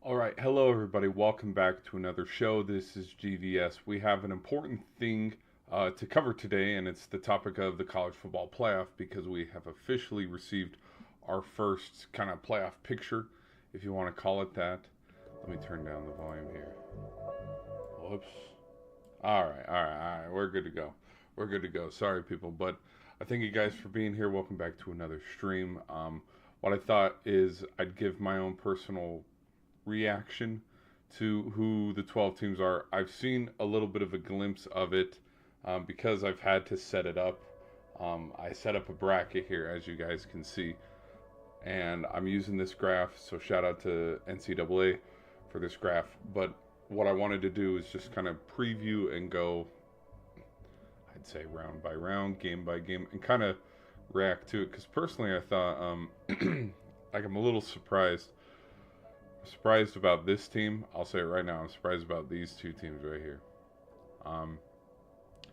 All right, hello everybody. Welcome back to another show. This is GVS. We have an important thing to cover today, and it's the topic of the college football playoff because we have officially received our first kind of playoff picture, if you want to call it that. Let me turn down the volume here. Whoops. All right. We're good to go. We're good to go. Sorry, people, but I thank you guys for being here. Welcome back to another stream. What I thought is I'd give my own personal reaction to who the 12 teams are. I've seen a little bit of a glimpse of it because I've had to set it up. I set up a bracket here, as you guys can see, and I'm using this graph, so shout out to NCAA for this graph. But what I wanted to do is just kind of preview and go, I'd say round by round, game by game, and kind of react to it. Because personally, I thought, like, I'm a little surprised about this team. I'll say it right now. I'm surprised about these two teams right here,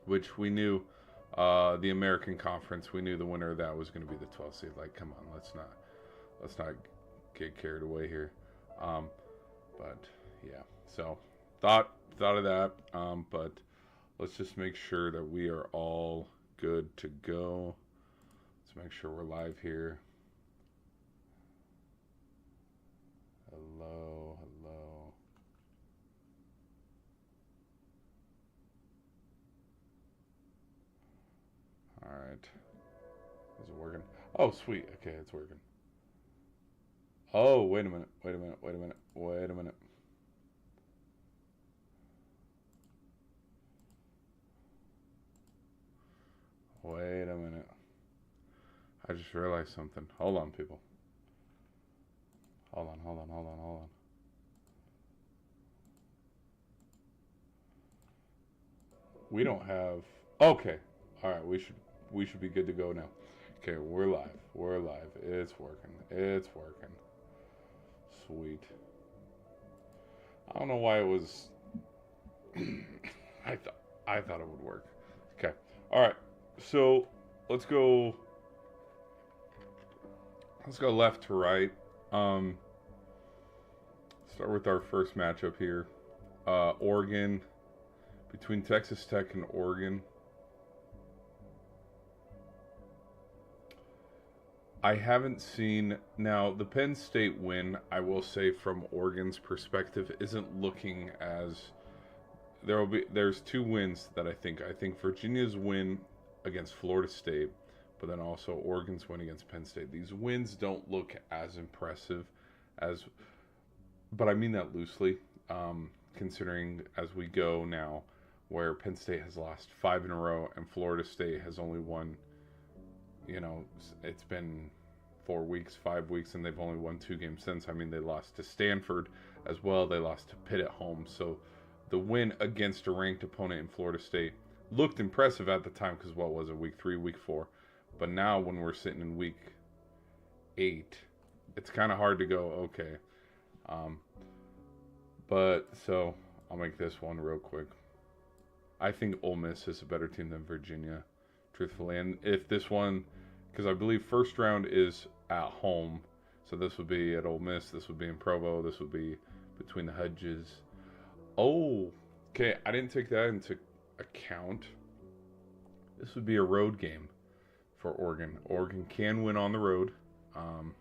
which we knew. The American Conference, we knew the winner of that was going to be the 12th seed. Like, come on, let's not get carried away here. But yeah, so thought of that. But let's just make sure that we are all good to go. Let's make sure we're live here. Hello. All right. Is it working? Oh, sweet. Okay, it's working. Oh, wait a minute. Wait a minute. I just realized something. Hold on, people. Hold on. We don't have. Okay. All right. We should be good to go now. Okay, we're live. It's working. Sweet. I don't know why it was. I thought it would work. Okay. All right. So let's go. Let's go left to right. Start with our first matchup here. Oregon, between Texas Tech and Oregon. I haven't seen, now the Penn State win, I will say from Oregon's perspective, isn't looking as, there's two wins that I think Virginia's win against Florida State, but then also Oregon's win against Penn State. These wins don't look as impressive as, but I mean that loosely, considering as we go now, where Penn State has lost 5 in a row and Florida State has only won, it's been 4 weeks, 5 weeks, and they've only won 2 games since. I mean, they lost to Stanford as well. They lost to Pitt at home. So the win against a ranked opponent in Florida State looked impressive at the time because what was it, week 3, week 4? But now when we're sitting in week 8, it's kind of hard to go, okay. But so I'll make this one real quick. I think Ole Miss is a better team than Virginia, truthfully. And if this one, because I believe first round is at home, so this would be at Ole Miss, this would be in Provo, this would be between the Hedges. Oh, okay, I didn't take that into account. This would be a road game for Oregon. Oregon can win on the road. I'm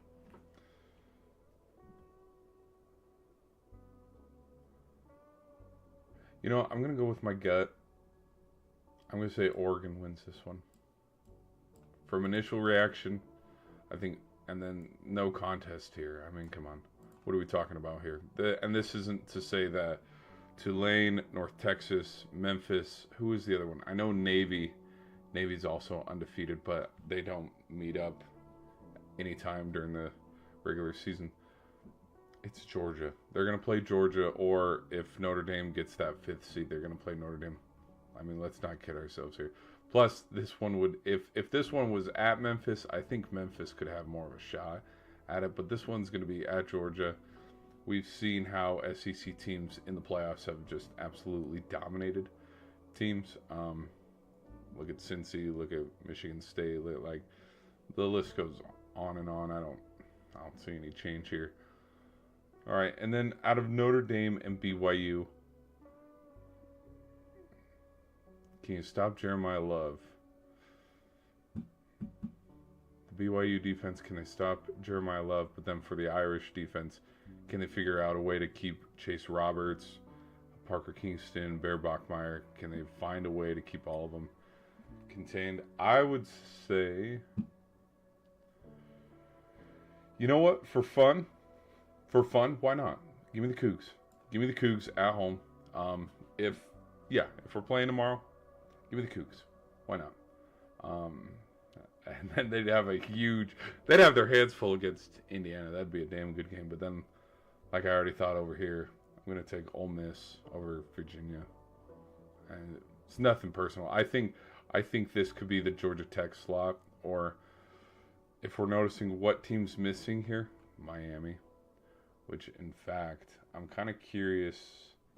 going to go with my gut. I'm going to say Oregon wins this one. From initial reaction, I think, and then no contest here. I mean, come on. What are we talking about here? And this isn't to say that Tulane, North Texas, Memphis, who is the other one? I know Navy. Navy's also undefeated, but they don't meet up anytime during the regular season. It's Georgia. They're going to play Georgia, or if Notre Dame gets that 5th seed, they're going to play Notre Dame. I mean, let's not kid ourselves here. Plus, this one would, if this one was at Memphis, I think Memphis could have more of a shot at it. But this one's going to be at Georgia. We've seen how SEC teams in the playoffs have just absolutely dominated teams. Look at Cincy, look at Michigan State, like the list goes on and on. I don't see any change here. All right, and then out of Notre Dame and BYU, can you stop Jeremiah Love? The BYU defense, can they stop Jeremiah Love? But then for the Irish defense, can they figure out a way to keep Chase Roberts, Parker Kingston, Bear Bachmeier? Can they find a way to keep all of them contained? I would say, you know what? For fun, why not? Give me the Cougs. Give me the Cougs at home. If we're playing tomorrow, give me the Cougs. Why not? And then they'd have their hands full against Indiana. That'd be a damn good game. But then, like I already thought over here, I'm going to take Ole Miss over Virginia. And it's nothing personal. I think this could be the Georgia Tech slot, or if we're noticing what team's missing here, Miami. Which, in fact, I'm kind of curious.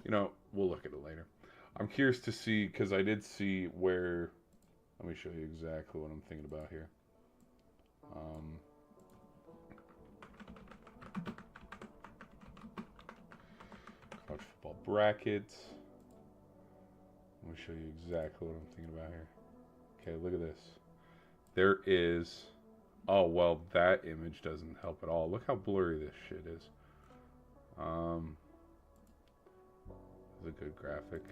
We'll look at it later. I'm curious to see, because I did see where. Let me show you exactly what I'm thinking about here. College football brackets. Let me show you exactly what I'm thinking about here. Okay, look at this. There is. Oh, well, that image doesn't help at all. Look how blurry this shit is. It's a good graphic.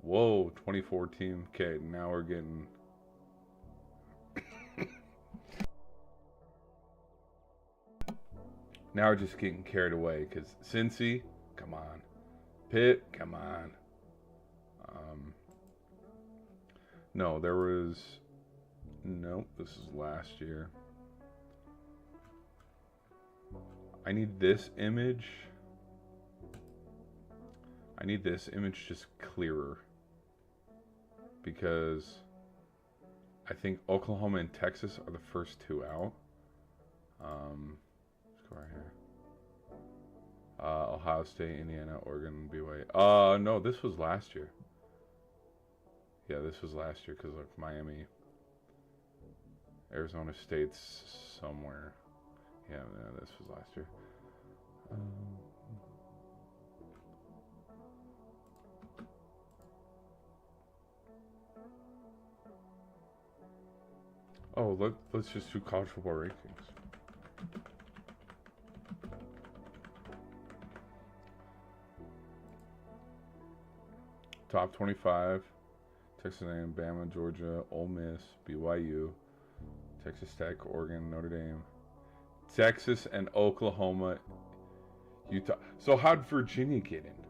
Whoa, 2014. Okay, now we're getting. Now we're just getting carried away because Cincy, come on. Pitt, come on. No, there was. Nope, this is last year. I need this image. I need this image just clearer. Because I think Oklahoma and Texas are the first two out. Let's go right here. Ohio State, Indiana, Oregon, BYU. No, this was last year. Yeah, this was last year because look, Miami, Arizona State's somewhere. Yeah, this was last year. Let's just do college football rankings. Top 25. Texas A&M, Bama, Georgia, Ole Miss, BYU, Texas Tech, Oregon, Notre Dame, Texas and Oklahoma, Utah. So how'd Virginia get in?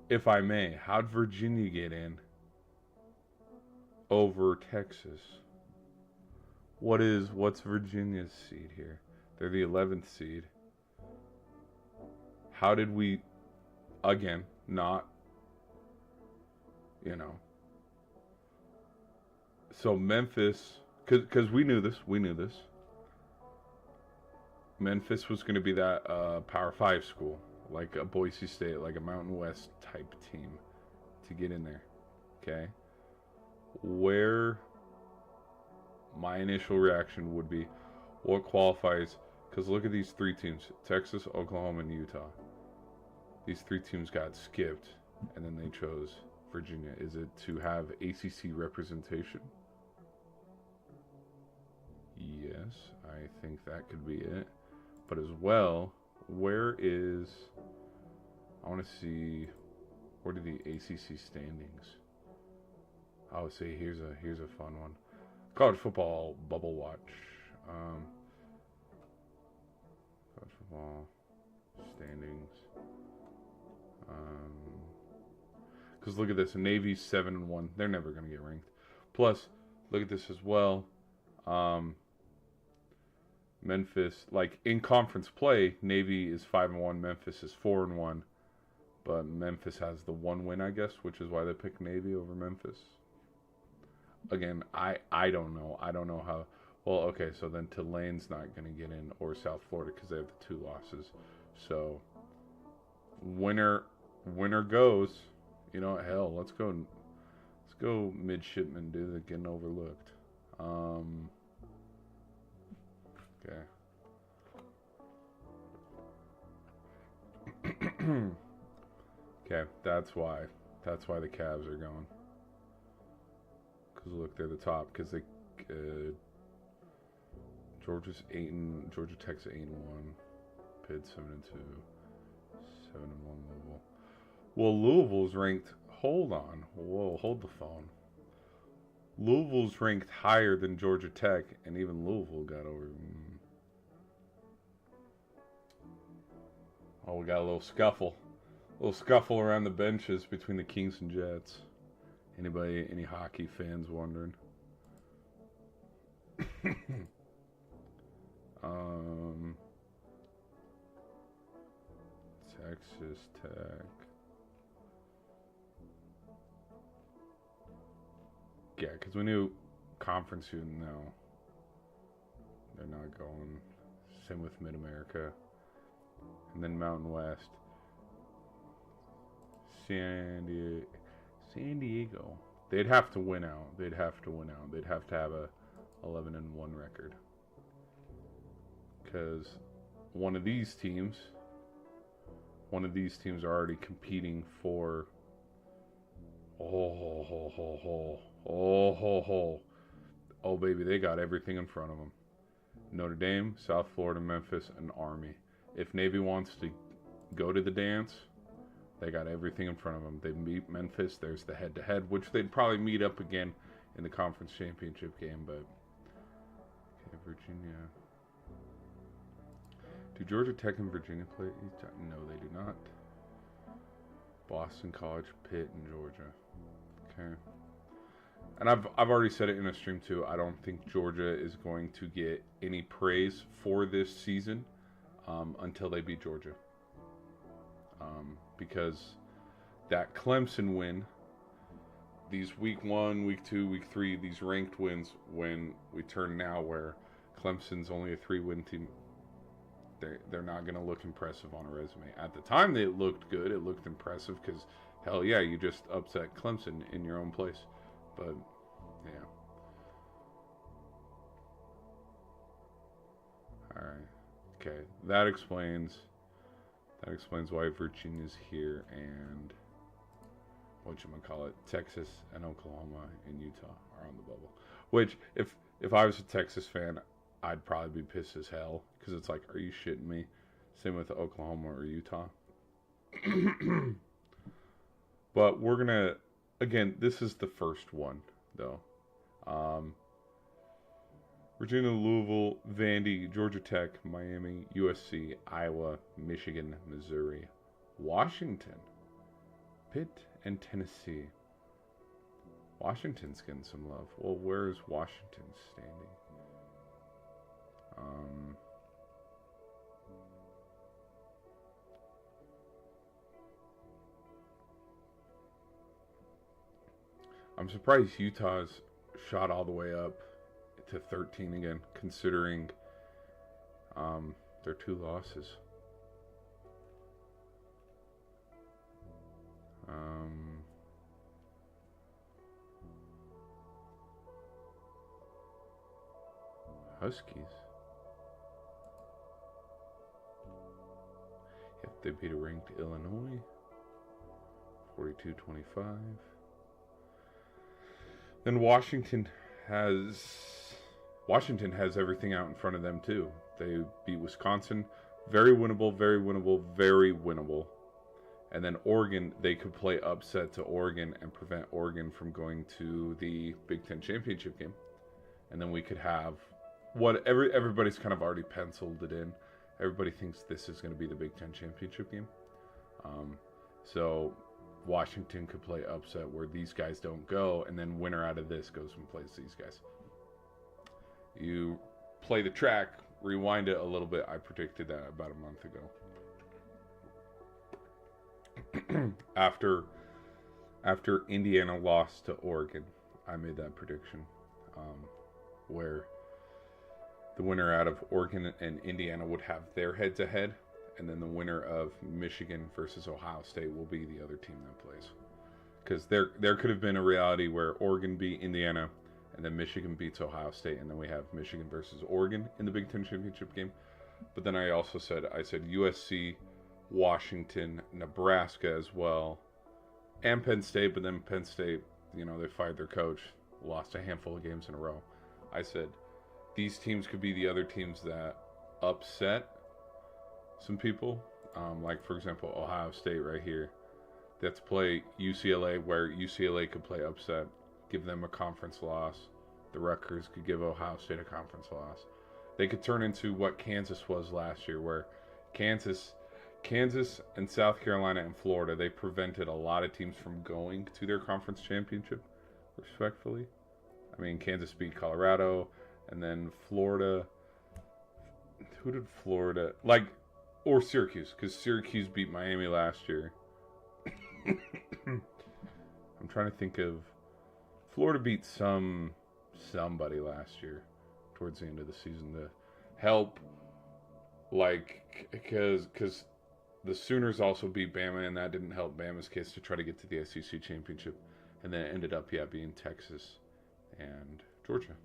If I may, how'd Virginia get in over Texas? What's Virginia's seed here? They're the 11th seed. How did we, again, not, So Memphis, because we knew this. Memphis was going to be that Power 5 school, like a Boise State, like a Mountain West type team to get in there. Okay? Where my initial reaction would be, what qualifies, because look at these three teams, Texas, Oklahoma, and Utah. These three teams got skipped, and then they chose Virginia. Is it to have ACC representation? Yes, I think that could be it. But as well, I want to see, where do the ACC standings? I would say here's a fun one. College football bubble watch. College football standings. Because look at this, Navy's 7-1. They're never going to get ranked. Plus, look at this as well. Memphis, like in conference play, Navy is 5-1, Memphis is 4-1, but Memphis has the one win, I guess, which is why they picked Navy over Memphis. Again, I don't know. I don't know how. Well, okay, so then Tulane's not going to get in, or South Florida, because they have the 2 losses. So winner goes. You know what? Hell, let's go. Let's go midshipman, dude. They're getting overlooked. Okay. Okay, that's why. That's why the Cavs are going. Because look, they're the top. Because they, Georgia Tech's 8-1, Pitt 7-2, 7-1 Louisville. Well, Louisville's ranked. Hold on. Whoa, hold the phone. Louisville's ranked higher than Georgia Tech, and even Louisville got over. Oh, we got a little scuffle. A little scuffle around the benches between the Kings and Jets. Any hockey fans wondering? Texas Tech. Yeah, because we knew conference student now. They're not going. Same with Mid-America. And then Mountain West. San Diego. They'd have to win out. They'd have to have a 11-1 record. Because one of these teams are already competing for. Oh, baby, they got everything in front of them. Notre Dame, South Florida, Memphis, and Army. If Navy wants to go to the dance, they got everything in front of them. They meet Memphis. There's the head-to-head, which they'd probably meet up again in the conference championship game. But okay, Virginia. Do Georgia Tech and Virginia play each time? No, they do not. Boston College, Pitt, and Georgia. Okay. And I've already said it in a stream too. I don't think Georgia is going to get any praise for this season until they beat Georgia. Because that Clemson win, these week 1, week 2, week 3, these ranked wins, when we turn now where Clemson's only a 3-win team, they're not going to look impressive on a resume. At the time, they looked good. It looked impressive because, hell yeah, you just upset Clemson in your own place. But, yeah. Alright. Okay. That explains why Virginia's here and Texas and Oklahoma and Utah are on the bubble. Which, if I was a Texas fan, I'd probably be pissed as hell because it's like, are you shitting me? Same with Oklahoma or Utah. But we're gonna, again, this is the first one though. Virginia, Louisville, Vandy, Georgia Tech, Miami, USC, Iowa, Michigan, Missouri, Washington, Pitt, and Tennessee. Washington's getting some love. Well, where is Washington standing? I'm surprised Utah's shot all the way up to 13 again, considering their 2 losses. Huskies. Yep, they beat a ranked Illinois 42-25. Then Washington has everything out in front of them too. They beat Wisconsin, very winnable, very winnable, very winnable. And then Oregon, they could play upset to Oregon and prevent Oregon from going to the Big Ten championship game. And then we could have everybody's kind of already penciled it in. Everybody thinks this is going to be the Big Ten championship game. So Washington could play upset where these guys don't go, and then winner out of this goes and plays these guys. You play the track, rewind it a little bit. I predicted that about a month ago. After Indiana lost to Oregon, I made that prediction, where the winner out of Oregon and Indiana would have their heads ahead, and then the winner of Michigan versus Ohio State will be the other team that plays. Because there could have been a reality where Oregon beat Indiana, and then Michigan beats Ohio State, and then we have Michigan versus Oregon in the Big Ten championship game. But then I said USC, Washington, Nebraska as well, and Penn State. But then Penn State, they fired their coach, lost a handful of games in a row. I said these teams could be the other teams that upset some people. Like, for example, Ohio State right here. They have to play UCLA, where UCLA could play upset, give them a conference loss. The Rutgers could give Ohio State a conference loss. They could turn into what Kansas was last year, where Kansas and South Carolina and Florida, they prevented a lot of teams from going to their conference championship, respectfully. I mean, Kansas beat Colorado, and then Florida. Who did Florida or Syracuse? Because Syracuse beat Miami last year. I'm trying to think of Florida beat somebody last year towards the end of the season to help, because the Sooners also beat Bama, and that didn't help Bama's case to try to get to the SEC championship, and then it ended up being Texas and Georgia.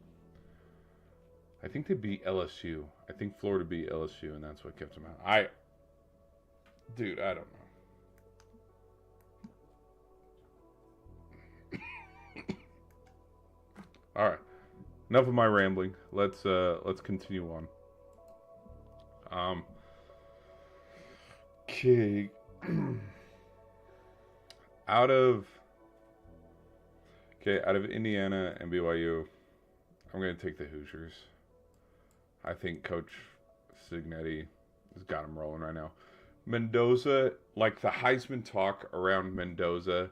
I think they beat LSU. I think Florida beat LSU, and that's what kept them out. I don't know. All right, enough of my rambling. Let's continue on. Okay. Out of Indiana and BYU, I'm going to take the Hoosiers. I think Coach Cignetti has got them rolling right now. Mendoza, the Heisman talk around Mendoza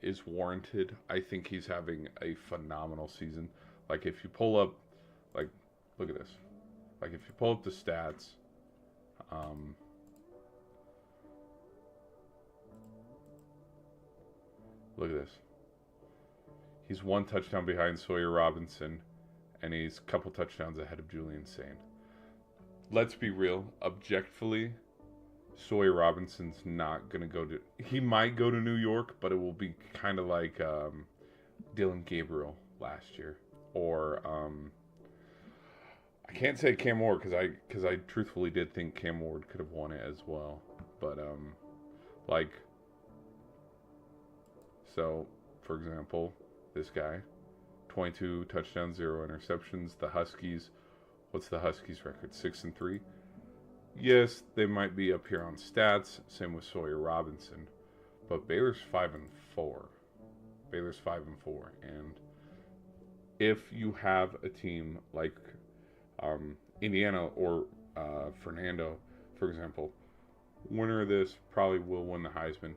is warranted. I think he's having a phenomenal season. If you pull up, look at this. If you pull up the stats, look at this. He's 1 touchdown behind Sawyer Robinson, and he's a couple touchdowns ahead of Julian Sain. Let's be real. Objectively, Sawyer Robinson's not going to go to... He might go to New York, but it will be kind of like Dylan Gabriel last year. Or, I can't say Cam Ward, because I truthfully did think Cam Ward could have won it as well. But, so, for example, this guy, 22 touchdowns, 0 interceptions. The Huskies, what's the Huskies record? 6-3. Yes, they might be up here on stats. Same with Sawyer Robinson, but Baylor's 5-4. Baylor's 5-4, and if you have a team like Indiana or Fernando, for example, winner of this probably will win the Heisman.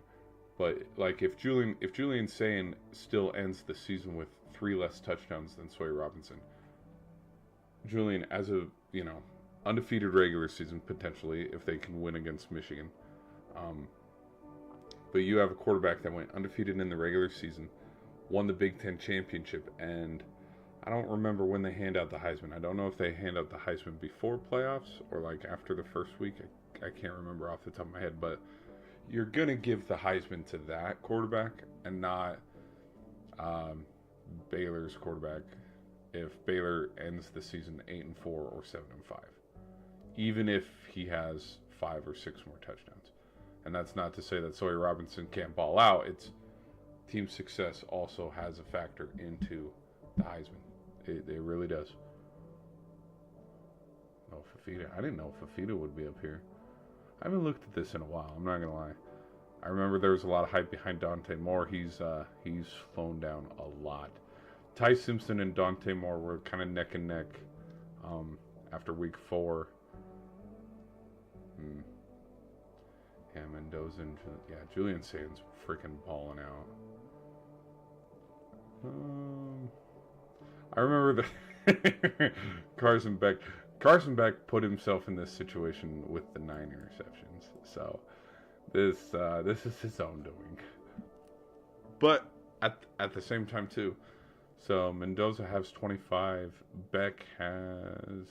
But if Julian Sain still ends the season with 3 less touchdowns than Sawyer Robinson, Julian, as a undefeated regular season potentially if they can win against Michigan, but you have a quarterback that went undefeated in the regular season, won the Big Ten championship, and I don't remember when they hand out the Heisman. I don't know if they hand out the Heisman before playoffs or after the first week. I can't remember off the top of my head, but you're going to give the Heisman to that quarterback and not Baylor's quarterback if Baylor ends the season 8-4 or 7-5. Even if he has 5 or 6 more touchdowns. And that's not to say that Sawyer Robinson can't ball out. It's team success also has a factor into the Heisman. It really does. Oh, Fafita. I didn't know Fafita would be up here. I haven't looked at this in a while. I'm not going to lie. I remember there was a lot of hype behind Dante Moore. He's slowed down a lot. Ty Simpson and Dante Moore were kind of neck and neck after week 4. Yeah, Mendoza and Julian Sain's freaking balling out. I remember that Carson Beck put himself in this situation with the 9 interceptions. So this is his own doing. But at the same time too. So Mendoza has 25. Beck has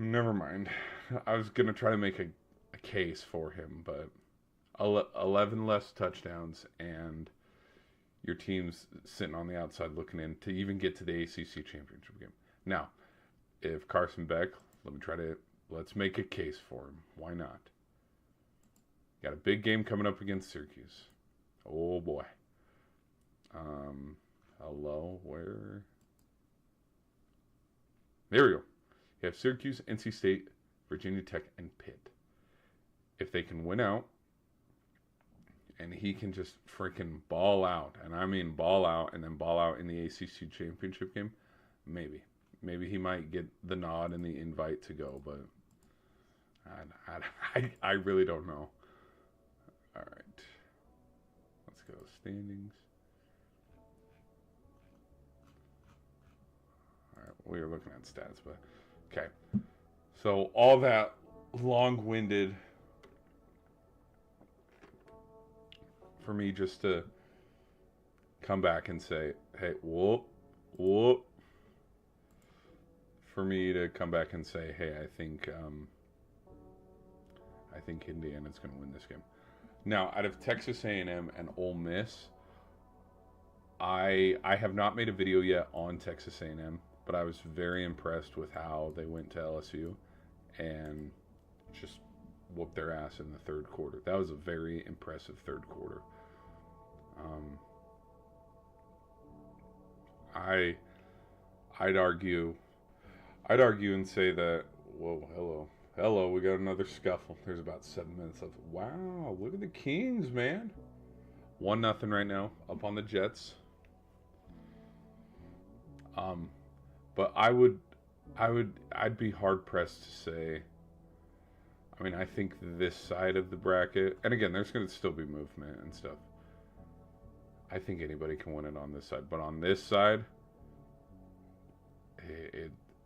Never mind. I was gonna try to make a case for him, but 11 less touchdowns and your team's sitting on the outside looking in to even get to the ACC championship game. Now, if Carson Beck, let's make a case for him. Why not? Got a big game coming up against Syracuse. Oh boy. Hello, where? There we go. You have Syracuse, NC State, Virginia Tech, and Pitt. If they can win out, and he can just freaking ball out, and I mean ball out, and then ball out in the ACC championship game, maybe. Maybe he might get the nod and the invite to go, but I really don't know. All right. Let's go standings. All right, we were looking at stats, but okay. So all that long-winded for me just to come back and say, hey, whoop. For me to come back and say, hey, I think Indiana's going to win this game. Now, out of Texas A&M and Ole Miss, I have not made a video yet on Texas A&M, but I was very impressed with how they went to LSU and just whooped their ass in the third quarter. That was a very impressive third quarter. I'd argue and say that, whoa, hello, we got another scuffle. There's about 7 minutes left. Wow, look at the Kings, man. 1-0 right now, up on the Jets. But I'd be hard pressed to say. I mean, I think this side of the bracket, and again, there's going to still be movement and stuff. I think anybody can win it on this side, but on this side,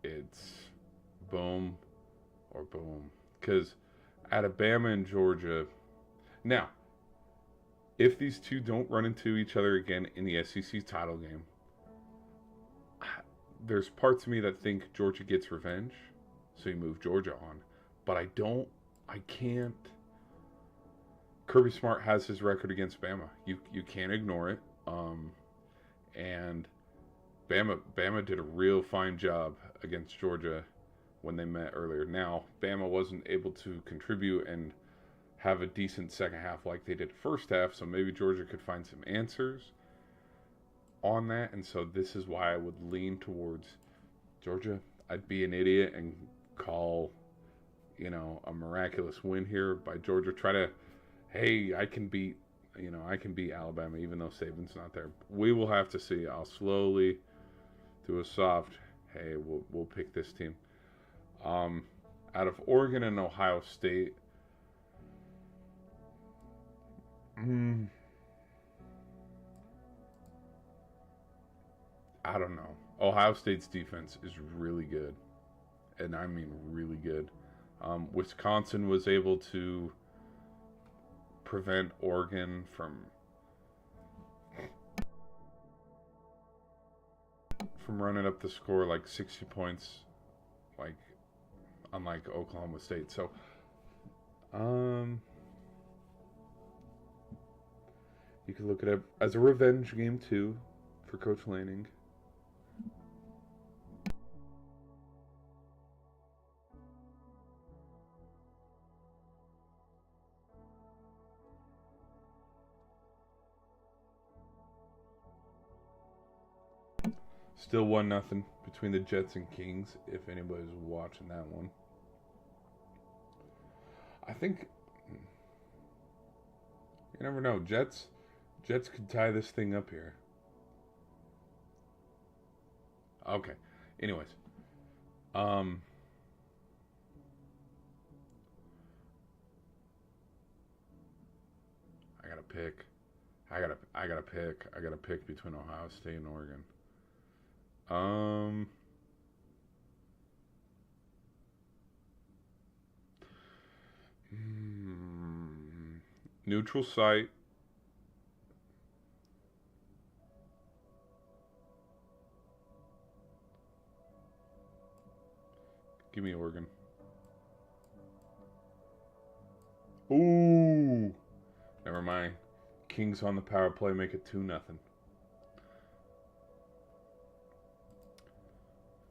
it's boom or boom. Because Alabama and Georgia, now, if these two don't run into each other again in the SEC title game, there's parts of me that think Georgia gets revenge, so you move Georgia on. But I can't. Kirby Smart has his record against Bama. You can't ignore it. And Bama did a real fine job against Georgia when they met earlier. Now, Bama wasn't able to contribute and have a decent second half like they did first half, so maybe Georgia could find some answers on that. And so this is why I would lean towards Georgia. I'd be an idiot and call, a miraculous win here by Georgia. Try to, hey, I can beat Alabama even though Saban's not there. We will have to see. I'll slowly do a soft, hey, we'll pick this team. Out of Oregon and Ohio State, I don't know. Ohio State's defense is really good, and I mean really good. Wisconsin was able to prevent Oregon from running up the score like 60 points, like unlike Oklahoma State. So, you could look at it as a revenge game too for Coach Lanning. Still 1-0 between the Jets and Kings, if anybody's watching that one. I think you never know. Jets could tie this thing up here. Okay. Anyways. I gotta pick. I gotta pick between Ohio State and Oregon. Neutral site. Give me Oregon. Ooh. Never mind. Kings on the power play make it 2-0.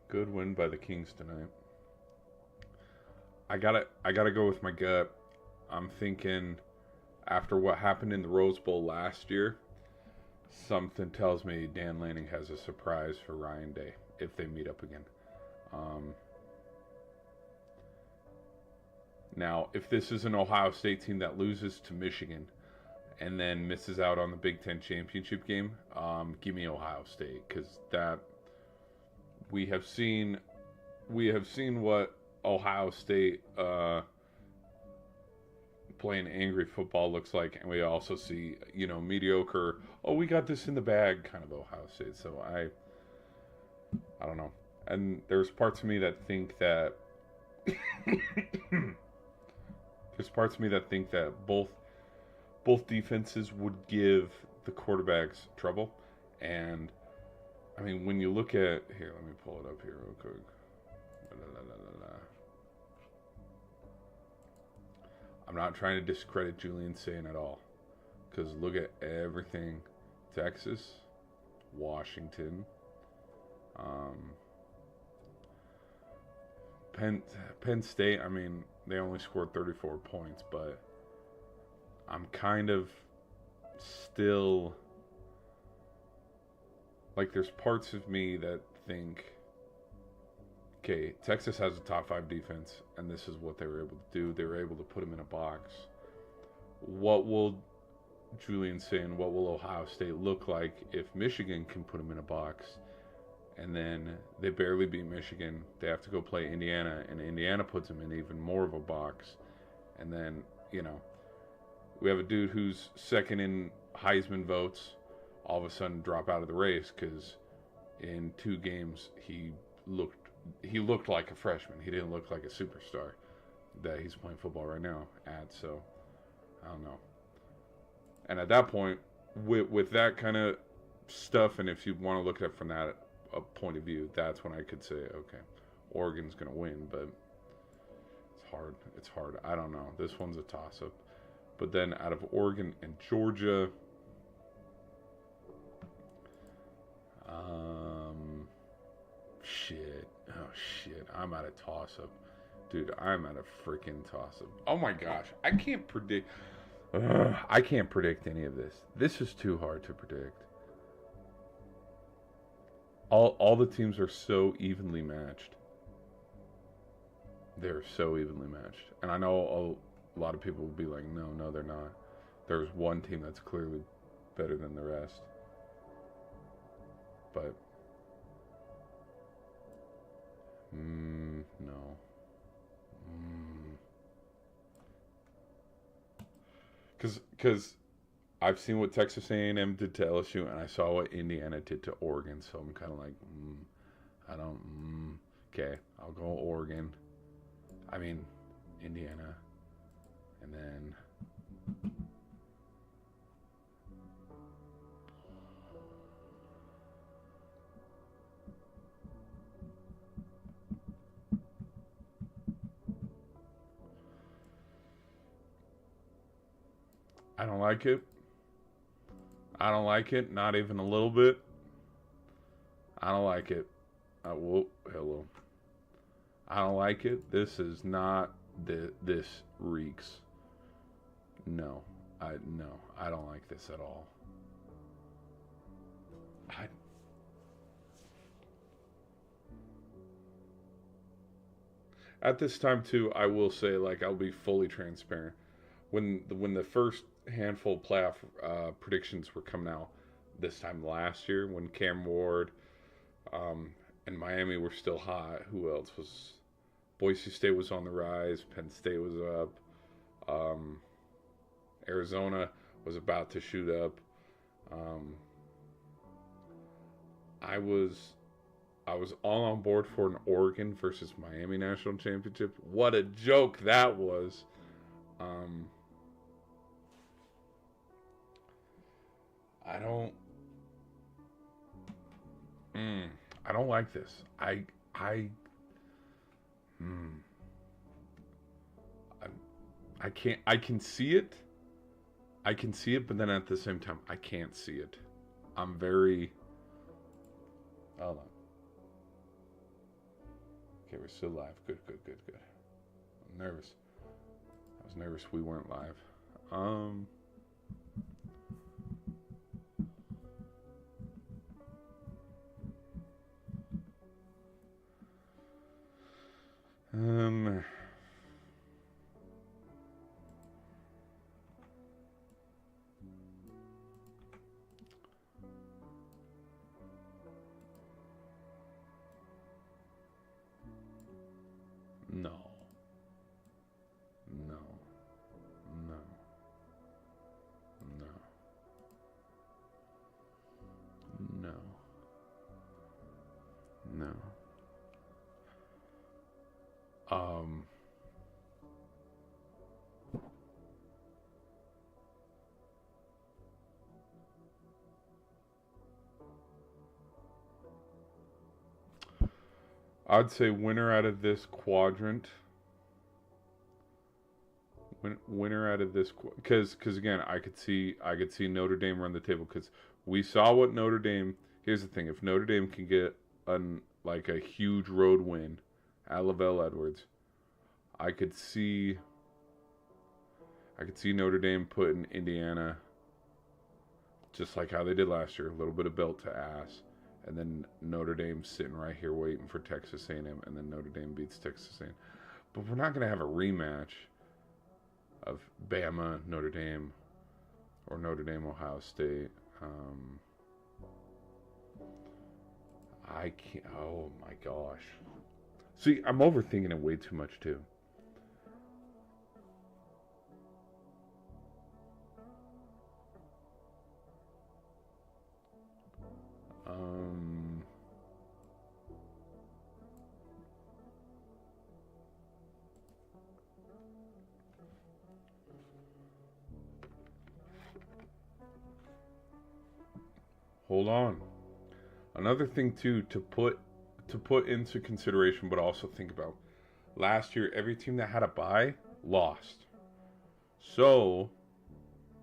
Good win by the Kings tonight. I gotta go with my gut. I'm thinking after what happened in the Rose Bowl last year, something tells me Dan Lanning has a surprise for Ryan Day if they meet up again. Um, Now, if this is an Ohio State team that loses to Michigan and then misses out on the Big Ten championship game, give me Ohio State, because that we have seen what Ohio State playing angry football looks like, and we also see mediocre. Oh, we got this in the bag, kind of Ohio State. So I don't know, and there's parts of me that think that. There's parts of me that think that both defenses would give the quarterbacks trouble. And I mean, when you look at here, let me pull it up here real quick. I'm not trying to discredit Julian Sayin at all, because look at everything: Texas, Washington, Penn State. I mean, they only scored 34 points, but I'm kind of still like, there's parts of me that think, okay, Texas has a top 5 defense, and this is what they were able to do. They were able to put them in a box. What will Julian Sayin, what will Ohio State look like if Michigan can put them in a box? And then they barely beat Michigan. They have to go play Indiana, and Indiana puts them in even more of a box. And then, we have a dude who's second in Heisman votes all of a sudden drop out of the race because in 2 games he looked like a freshman. He didn't look like a superstar that he's playing football right now at. So, I don't know. And at that point, with that kind of stuff, and if you want to look at it from that a point of view, that's when I could say, okay, Oregon's going to win, but it's hard. I don't know. This one's a toss-up. But then out of Oregon and Georgia, I'm at a toss-up. Dude, I'm at a freaking toss-up. Oh my gosh, I can't predict. I can't predict any of this. This is too hard to predict. All the teams are so evenly matched. They're so evenly matched. And I know a lot of people will be like, no, they're not. There's one team that's clearly better than the rest. But, no. Because I've seen what Texas A&M did to LSU, and I saw what Indiana did to Oregon, so I'm kind of like, okay, I'll go Oregon. I mean, Indiana. And then I don't like it. I don't like it, not even a little bit. I don't like it. Whoa, hello. I don't like it. This is not this reeks. No, I don't like this at all. At this time too, I will say, like, I'll be fully transparent. When the first handful of playoff predictions were coming out this time last year, when Cam Ward and Miami were still hot, who else was? Boise State was on the rise. Penn State was up. Arizona was about to shoot up. I was all on board for an Oregon versus Miami national championship. What a joke that was. I don't like this. I I can see it. I can see it, but then at the same time, I can't see it. I'm very. Hold on. Okay, we're still live. Good. I'm nervous. I was nervous we weren't live. Um. No. No. No. No. No. No. Um. I'd say winner out of this quadrant. Winner out of this, because again, I could see Notre Dame run the table, because we saw what Notre Dame. Here's the thing: if Notre Dame can get like a huge road win at LaVell Edwards, I could see Notre Dame putting Indiana, just like how they did last year, a little bit of belt to ass, and then Notre Dame sitting right here waiting for Texas A&M, and then Notre Dame beats Texas A&M. But we're not going to have a rematch of Bama, Notre Dame, or Notre Dame, Ohio State. I can't. Oh my gosh. See, I'm overthinking it way too much too. Hold on. Another thing too to put into consideration, but also think about. Last year, every team that had a bye lost. So,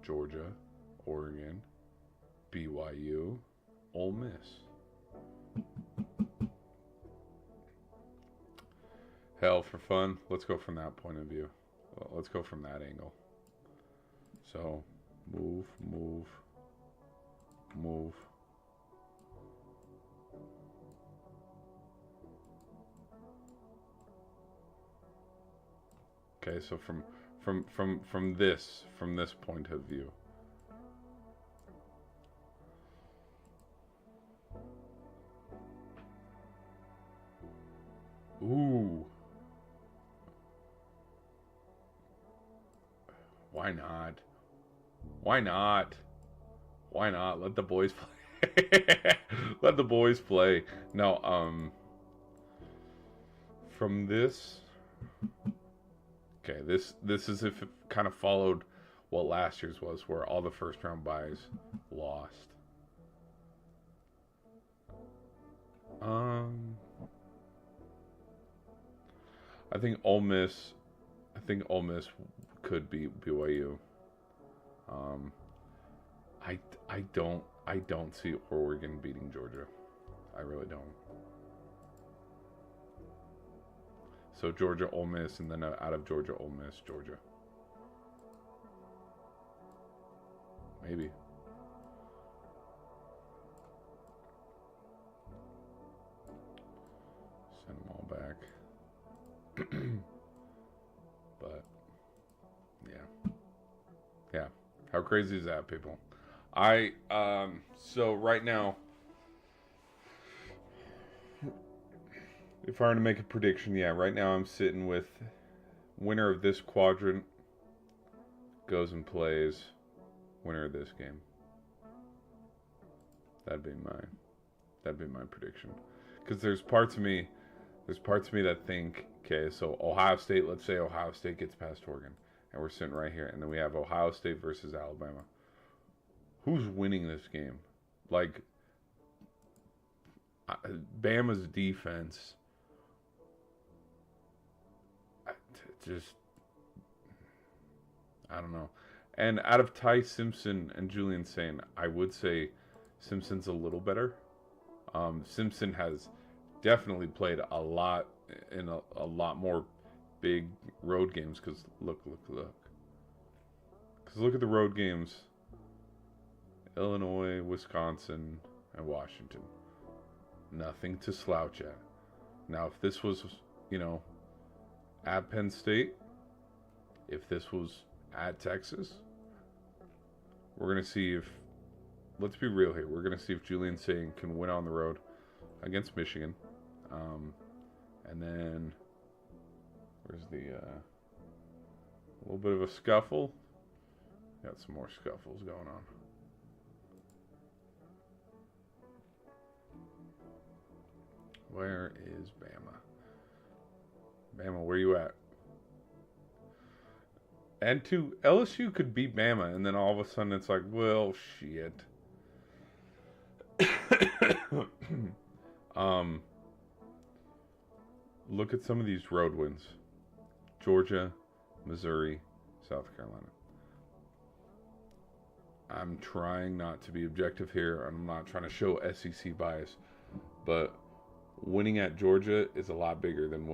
Georgia, Oregon, BYU, Ole Miss. Hell, for fun, let's go from that point of view. Let's go from that angle. So, move. Okay, so from this point of view. Ooh. Why not? Why not? Why not? Let the boys play. Let the boys play. No, from this. Okay, this is if it kind of followed what last year's was, where all the first round buys lost. I think Ole Miss could beat BYU. I don't see Oregon beating Georgia. I really don't. So Georgia, Ole Miss, and then out of Georgia, Ole Miss, Georgia. Maybe. Send them all back. But yeah. How crazy is that, people? So right now, if I were to make a prediction, right now I'm sitting with winner of this quadrant goes and plays winner of this game. That'd be my prediction. Because there's parts of me that think, okay, so Ohio State, let's say Ohio State gets past Oregon, and we're sitting right here, and then we have Ohio State versus Alabama. Who's winning this game? Like, Bama's defense just I don't know. And out of Ty Simpson and Julian Sain, I would say Simpson's a little better. Simpson has definitely played a lot in a lot more big road games. Because look. Because look at the road games: Illinois, Wisconsin, and Washington. Nothing to slouch at. Now, if this was, you know, at Penn State, if this was at Texas, we're going to see if, let's be real here, we're going to see if Julian Sain can win on the road against Michigan. And then, where's the, a little bit of a scuffle. Got some more scuffles going on. Where is Bama? Bama, where you at? And LSU could beat Bama, and then all of a sudden it's like, well, shit. Look at some of these road wins: Georgia, Missouri, South Carolina. I'm trying not to be objective here. I'm not trying to show SEC bias, but winning at Georgia is a lot bigger than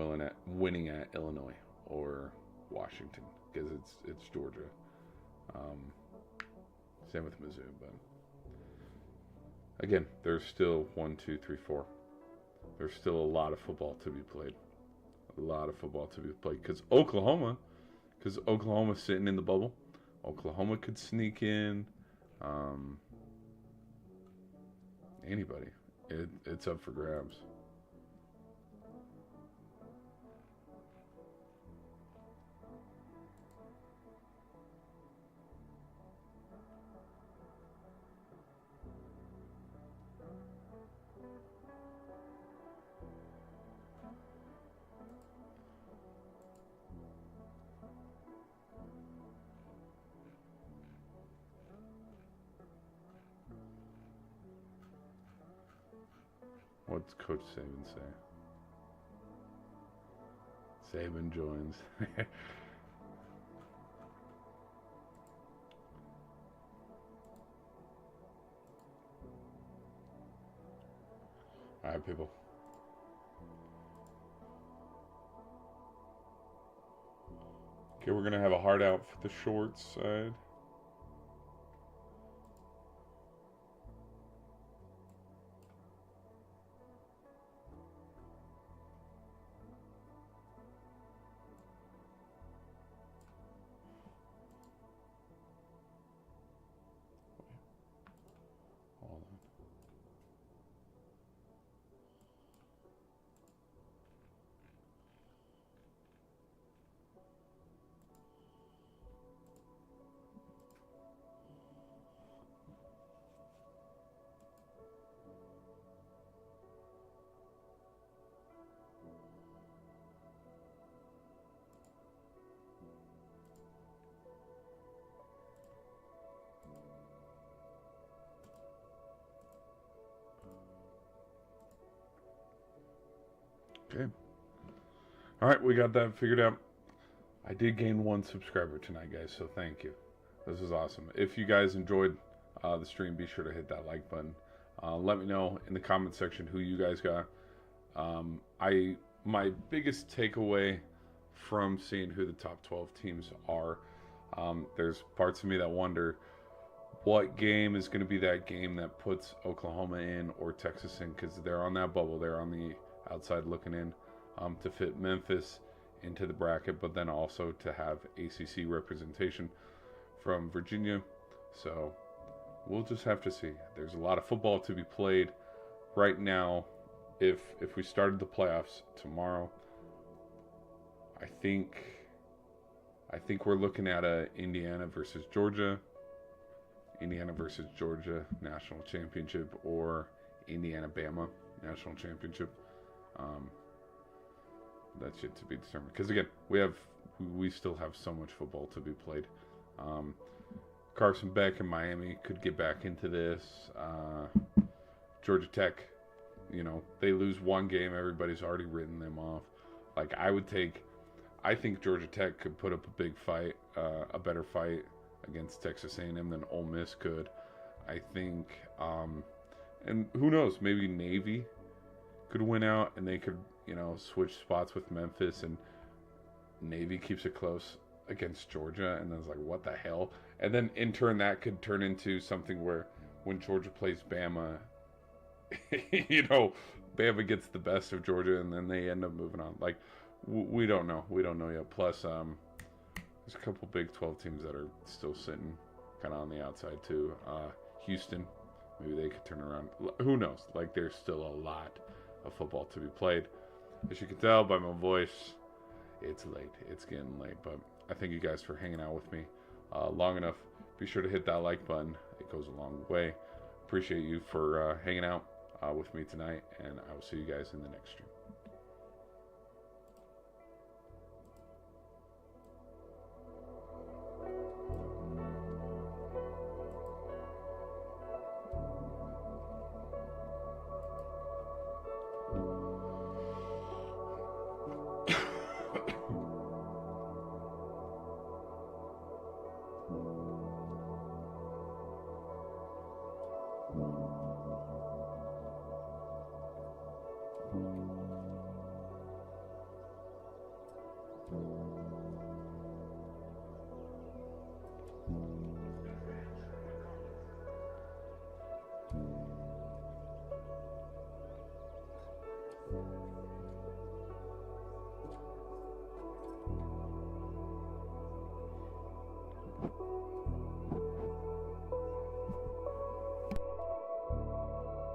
winning at Illinois or Washington, because it's Georgia. Same with Mizzou, but again, there's still 1, 2, 3, 4. There's still a lot of football to be played. A lot of football to be played, because Oklahoma's sitting in the bubble. Oklahoma could sneak in. Anybody, it's up for grabs. What's Coach Saban say? Saban joins. All right, people. Okay, we're going to have a hard out for the short side. Okay. All right, we got that figured out. I did gain 1 subscriber tonight, guys, so thank you. This is awesome. If you guys enjoyed the stream, be sure to hit that like button. Let me know in the comment section who you guys got. My biggest takeaway from seeing who the top 12 teams are, there's parts of me that wonder what game is going to be that game that puts Oklahoma in or Texas in, because they're on that bubble. They're on the outside looking in, to fit Memphis into the bracket, but then also to have ACC representation from Virginia. So we'll just have to see. There's a lot of football to be played right now. If we started the playoffs tomorrow, I think we're looking at a Indiana versus Georgia national championship, or Indiana Bama national championship. That's yet to be determined, because again, we still have so much football to be played. Carson Beck and Miami could get back into this. Georgia Tech, they lose one game, everybody's already written them off. Like, I would take I think Georgia Tech could put up a big fight, a better fight against Texas A&M than Ole Miss could. I think, and who knows, maybe Navy could win out and they could, switch spots with Memphis and Navy keeps it close against Georgia, and then it's like, what the hell? And then in turn, that could turn into something where when Georgia plays Bama, Bama gets the best of Georgia, and then they end up moving on. Like, we don't know. We don't know yet. Plus, there's a couple Big 12 teams that are still sitting kind of on the outside, too. Houston, maybe they could turn around. Who knows? Like, there's still a lot of football to be played. As you can tell by my voice, it's late. It's getting late, but I thank you guys for hanging out with me long enough. Be sure to hit that like button. It goes a long way. Appreciate you for hanging out with me tonight, and I will see you guys in the next stream.